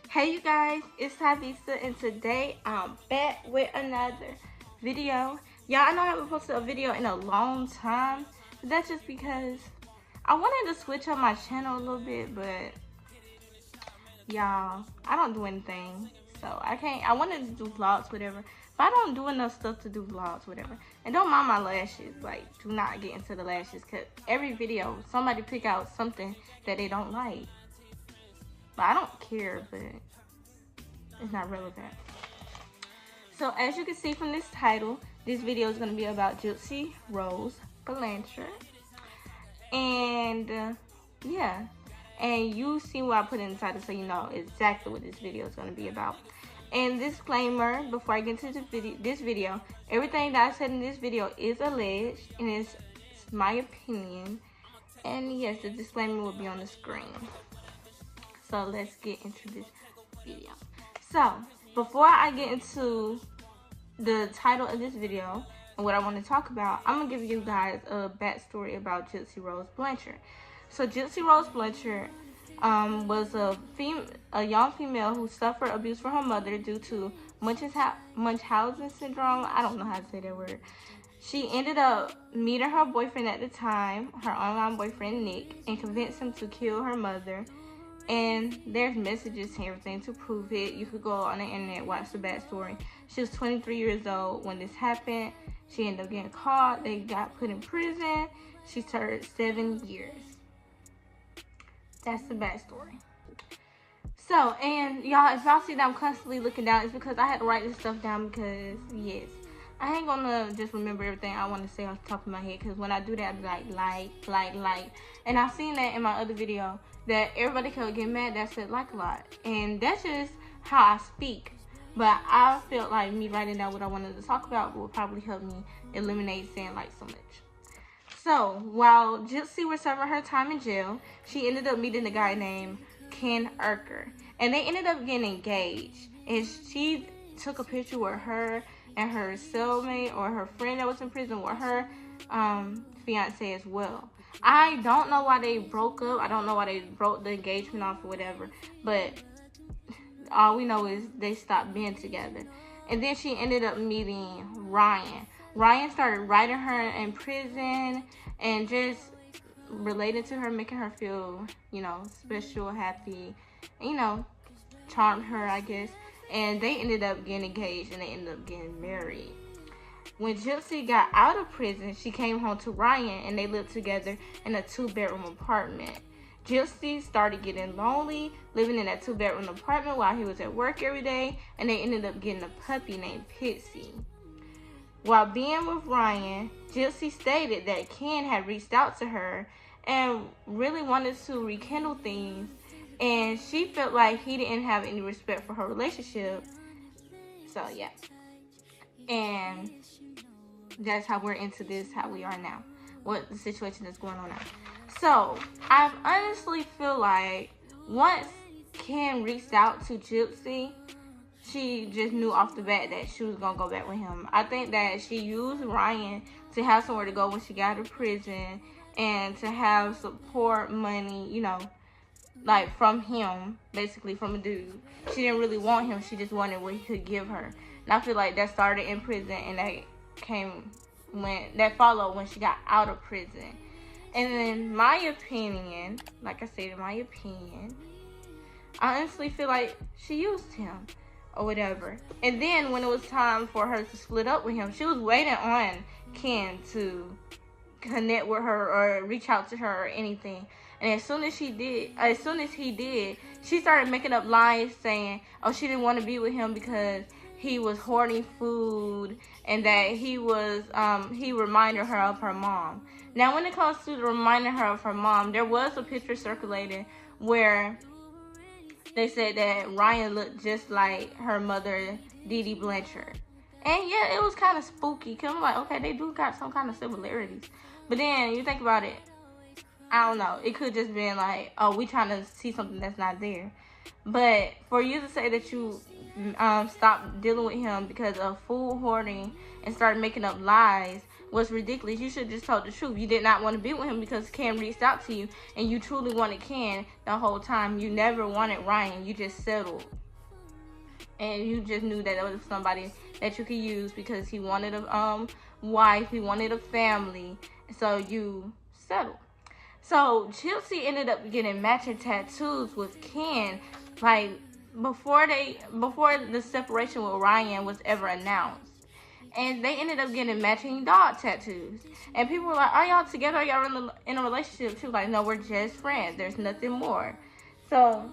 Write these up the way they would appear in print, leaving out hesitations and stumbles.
Hey you guys, it's Tavisa, and today I'm back with another video. Y'all, I know I haven't posted a video in a long time, but that's just because I wanted to switch up my channel a little bit, but y'all, I don't do anything, so I wanted to do vlogs, whatever, but I don't do enough stuff to do vlogs, whatever. And don't mind my lashes, like, do not get into the lashes, because every video, somebody pick out something that they don't like. But I don't care, but it's not relevant. So as you can see from this title, this video is going to be about Gypsy Rose Blanchard. And yeah, and you see what I put in the title, so you know exactly what this video is going to be about. And disclaimer, before I get into this video, everything that I said in this video is alleged and it's my opinion. And yes, the disclaimer will be on the screen. So let's get into this video. So before I get into the title of this video and what I want to talk about, I'm gonna give you guys a backstory about Gypsy Rose Blanchard. So Gypsy Rose Blanchard was a young female who suffered abuse from her mother due to Munchausen syndrome. I don't know how to say that word. She ended up meeting her boyfriend at the time, her online boyfriend Nick, and convinced him to kill her mother. And there's messages and everything to prove it. You could go on the internet, watch the backstory. She was 23 years old when this happened. She ended up getting caught. They got put in prison. She served 7 years. That's the backstory. So, and y'all, if y'all see that I'm constantly looking down, it's because I had to write this stuff down because, yes, I ain't gonna just remember everything I want to say off the top of my head, because when I do that, I be like. And I've seen that in my other video, that everybody could get mad that I said like a lot. And that's just how I speak. But I felt like me writing down what I wanted to talk about will probably help me eliminate saying like so much. So, while Gypsy was serving her time in jail, she ended up meeting a guy named Ken Urker. And they ended up getting engaged. And she took a picture with her and her cellmate or her friend that was in prison with her fiance as well. I don't know why they broke up. I don't know why they broke the engagement off or whatever. But all we know is they stopped being together. And then she ended up meeting Ryan. Ryan started writing her in prison and just relating to her, making her feel, you know, special, happy, you know, charmed her, I guess. And they ended up getting engaged and they ended up getting married. When Gypsy got out of prison, she came home to Ryan and they lived together in a 2-bedroom apartment. Gypsy started getting lonely, living in that 2-bedroom apartment while he was at work every day, and they ended up getting a puppy named Pitsy. While being with Ryan, Gypsy stated that Ken had reached out to her and really wanted to rekindle things, and she felt like he didn't have any respect for her relationship. So yeah. And that's how we're into this, how we are now. What the situation is going on now. So, I honestly feel like once Ken reached out to Gypsy, she just knew off the bat that she was going to go back with him. I think that she used Ryan to have somewhere to go when she got out of prison and to have support money, you know, like from him, basically from a dude. She didn't really want him. She just wanted what he could give her. And I feel like that started in prison and that followed when she got out of prison. And in my opinion, like I said, in my opinion, I honestly feel like she used him or whatever. And then when it was time for her to split up with him, she was waiting on Ken to connect with her or reach out to her or anything. And as soon as he did, she started making up lies saying, oh, she didn't want to be with him because he was hoarding food and that he reminded her of her mom. Now, when it comes to reminding her of her mom, there was a picture circulating where they said that Ryan looked just like her mother, Dee Dee Blanchard. And yeah, it was kind of spooky, because I'm like, okay, they do got some kind of similarities. But then you think about it, I don't know, it could just been like, oh, we trying to see something that's not there. But for you to say that you stopped dealing with him because of food hoarding and started making up lies, was ridiculous. You should have just told the truth. You did not want to be with him because Ken reached out to you, and you truly wanted Ken the whole time. You never wanted Ryan. You just settled. And you just knew that was somebody that you could use because he wanted a wife, he wanted a family, so you settled. So Gypsy ended up getting matching tattoos with Ken, like before the separation with Ryan was ever announced. And they ended up getting matching dog tattoos. And people were like, are y'all together? Are y'all in a relationship? She was like, no, we're just friends. There's nothing more. So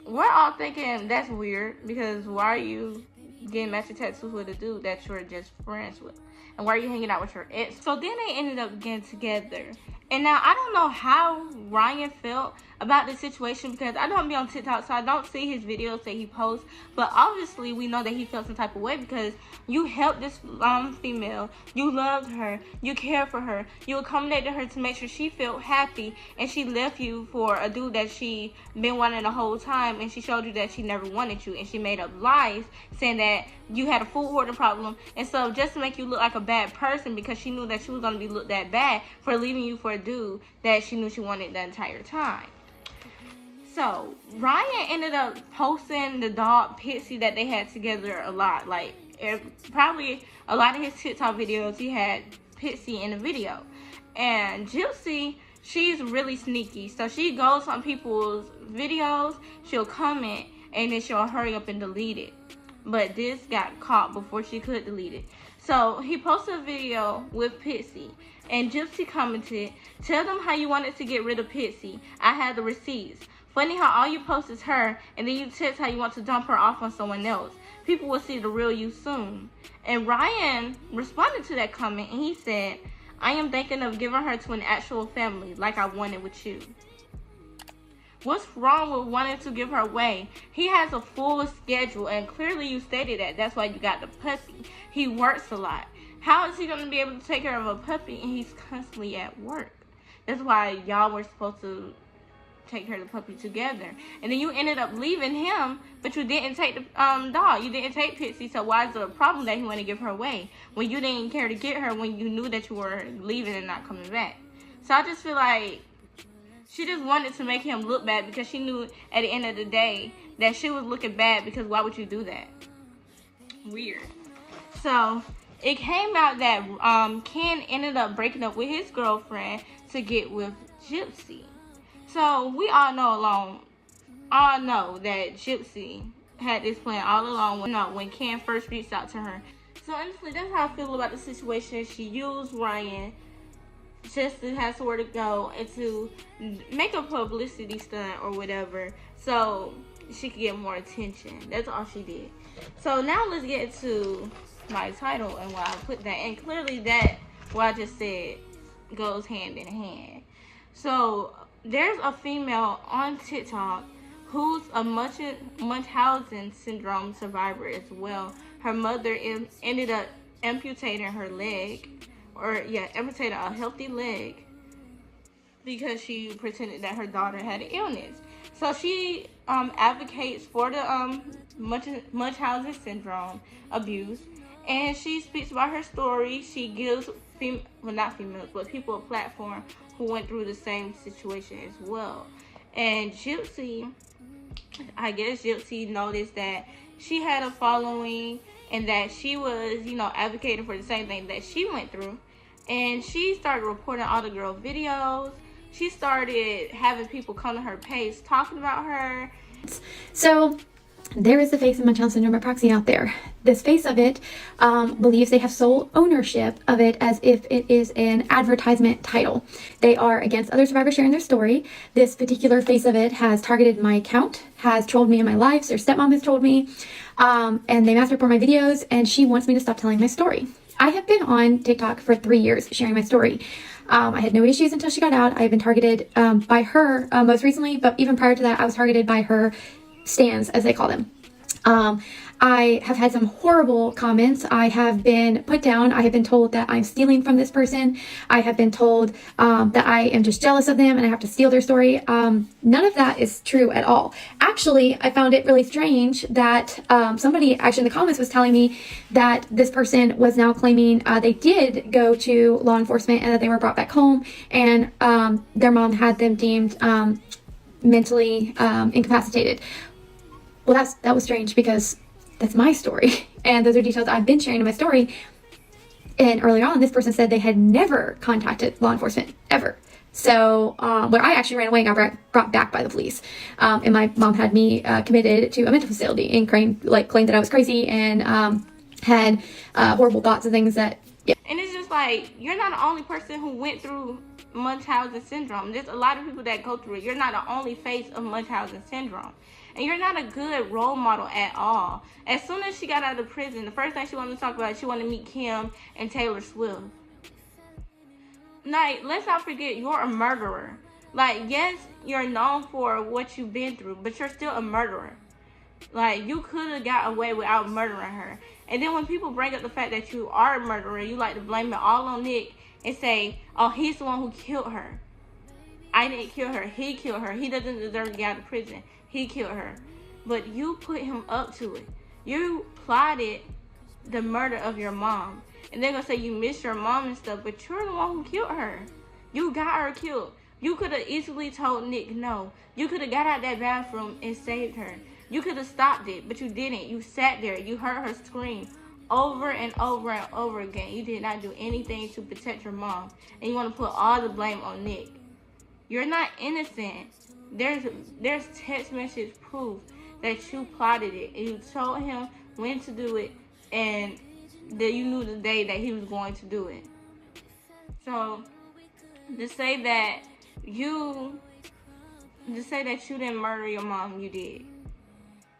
we're all thinking that's weird, because why are you getting matching tattoos with a dude that you're just friends with? And why are you hanging out with your ex? So then they ended up getting together. And now I don't know how Ryan felt about the situation, because I don't be on TikTok, so I don't see his videos that he posts. But obviously we know that he felt some type of way, because you helped this female, you loved her, you cared for her, you accommodated her to make sure she felt happy, and she left you for a dude that she been wanting the whole time, and she showed you that she never wanted you, and she made up lies saying that you had a food hoarding problem, and so just to make you look like a bad person, because she knew that she was going to be looked that bad for leaving you for a dude that she knew she wanted the entire time. So Ryan ended up posting the dog Pitsy that they had together a lot. Like probably a lot of his TikTok videos, he had Pitsy in the video. And Gypsy, she's really sneaky. So she goes on people's videos, she'll comment, and then she'll hurry up and delete it. But this got caught before she could delete it. So he posted a video with Pitsy, and Gypsy commented, tell them how you wanted to get rid of Pitsy. I had the receipts. Funny how all you post is her, and then you text how you want to dump her off on someone else. People will see the real you soon. And Ryan responded to that comment, and he said, I am thinking of giving her to an actual family like I wanted with you. What's wrong with wanting to give her away? He has a full schedule, and clearly you stated that. That's why you got the puppy. He works a lot. How is he going to be able to take care of a puppy and he's constantly at work? That's why y'all were supposed to take care of the puppy together. And then you ended up leaving him, but you didn't take the dog. You didn't take Pitsy, so why is it a problem that he wanted to give her away when you didn't care to get her, when you knew that you were leaving and not coming back? So I just feel like she just wanted to make him look bad, because she knew at the end of the day that she was looking bad, because why would you do that? Weird. So it came out that Ken ended up breaking up with his girlfriend to get with Gypsy. So we all know that Gypsy had this plan all along when Ken first reached out to her. So honestly, that's how I feel about the situation. She used Ryan just to have somewhere to go and to make a publicity stunt or whatever, so she could get more attention. That's all she did. So now let's get to my title and why I put that. And clearly that, what I just said, goes hand in hand. So there's a female on TikTok who's a Munchausen syndrome survivor as well. Her mother ended up amputating her leg, amputated a healthy leg, because she pretended that her daughter had an illness. So she advocates for the Munchausen syndrome abuse, and she speaks about her story. She gives not females, but people a platform who went through the same situation as well. And Gypsy, I guess Gypsy noticed that she had a following and that she was, advocating for the same thing that she went through. And she started reporting all the girl videos. She started having people come to her page talking about her. So there is the face of Munchausen syndrome by proxy out there. This face of it believes they have sole ownership of it, as if it is an advertisement title. They are against other survivors sharing their story. This particular face of it has targeted my account, has trolled me in my life. Their stepmom has trolled me, and they mass report my videos, and she wants me to stop telling my story. I have been on TikTok for 3 years sharing my story. I had no issues until she got out. I've been targeted by her most recently, but even prior to that, I was targeted by her stands, as they call them. I have had some horrible comments. I have been put down. I have been told that I'm stealing from this person. I have been told that I am just jealous of them and I have to steal their story. None of that is true at all. Actually, I found it really strange that somebody actually in the comments was telling me that this person was now claiming they did go to law enforcement and that they were brought back home, and their mom had them deemed mentally incapacitated. Well, that was strange because that's my story, and those are details I've been sharing in my story. And earlier on, this person said they had never contacted law enforcement, ever. So, where I actually ran away and got brought back by the police. And my mom had me committed to a mental facility and claimed that I was crazy and had horrible thoughts and things that, yeah. And it's just like, you're not the only person who went through Munchausen syndrome. There's a lot of people that go through it. You're not the only face of Munchausen syndrome. And you're not a good role model at all. As soon as she got out of prison, the first thing she wanted to talk about, she wanted to meet Kim and Taylor Swift. Like, let's not forget, you're a murderer. Like, yes, you're known for what you've been through, but you're still a murderer. Like, you could have got away without murdering her. And then when people bring up the fact that you are a murderer, you like to blame it all on Nick and say, oh, he's the one who killed her. I didn't kill her. He killed her. He doesn't deserve to get out of prison. He killed her. But you put him up to it. You plotted the murder of your mom. And they're going to say you miss your mom and stuff, but you're the one who killed her. You got her killed. You could have easily told Nick no. You could have got out that bathroom and saved her. You could have stopped it, but you didn't. You sat there. You heard her scream over and over and over again. You did not do anything to protect your mom. And you want to put all the blame on Nick. You're not innocent. There's text message proof that you plotted it. And you told him when to do it, and that you knew the day that he was going to do it. So, to say that you didn't murder your mom, you did.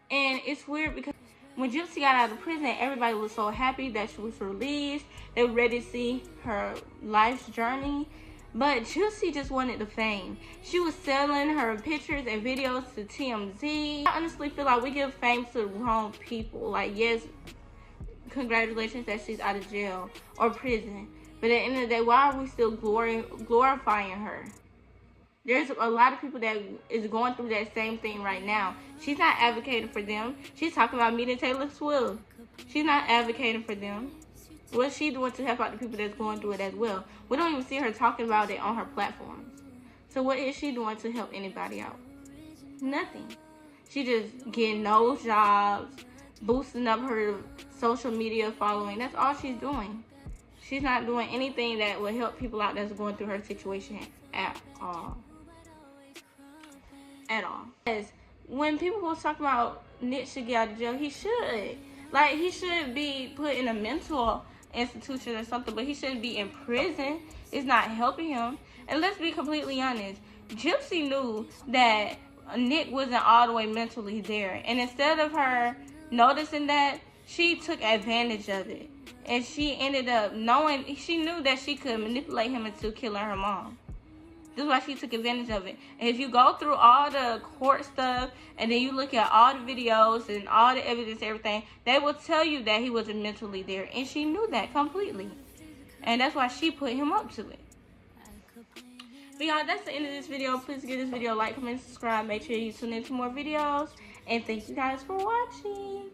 And it's weird because when Gypsy got out of prison, everybody was so happy that she was released. They were ready to see her life's journey. But Gypsy just wanted the fame. She was selling her pictures and videos to TMZ. I honestly feel like we give fame to the wrong people. Like, yes, congratulations that she's out of jail or prison. But at the end of the day, why are we still glorifying her? There's a lot of people that is going through that same thing right now. She's not advocating for them. She's talking about meeting Taylor Swift. She's not advocating for them. What's she doing to help out the people that's going through it as well? We don't even see her talking about it on her platforms. So what is she doing to help anybody out? Nothing. She just getting those jobs, boosting up her social media following. That's all she's doing. She's not doing anything that will help people out that's going through her situation at all. At all. Because when people was talking about Nick should get out of jail, he should. Like, he should be put in a mental institution or something, but he shouldn't be in prison. It's not helping him. And let's be completely honest, Gypsy knew that Nick wasn't all the way mentally there, and instead of her noticing that, she took advantage of it, and she ended up knowing, she knew that she could manipulate him into killing her mom. This is why she took advantage of it. And if you go through all the court stuff, and then you look at all the videos and all the evidence and everything, they will tell you that he wasn't mentally there. And she knew that completely. And that's why she put him up to it. But y'all, that's the end of this video. Please give this video a like, comment, subscribe. Make sure you tune in to more videos. And thank you guys for watching.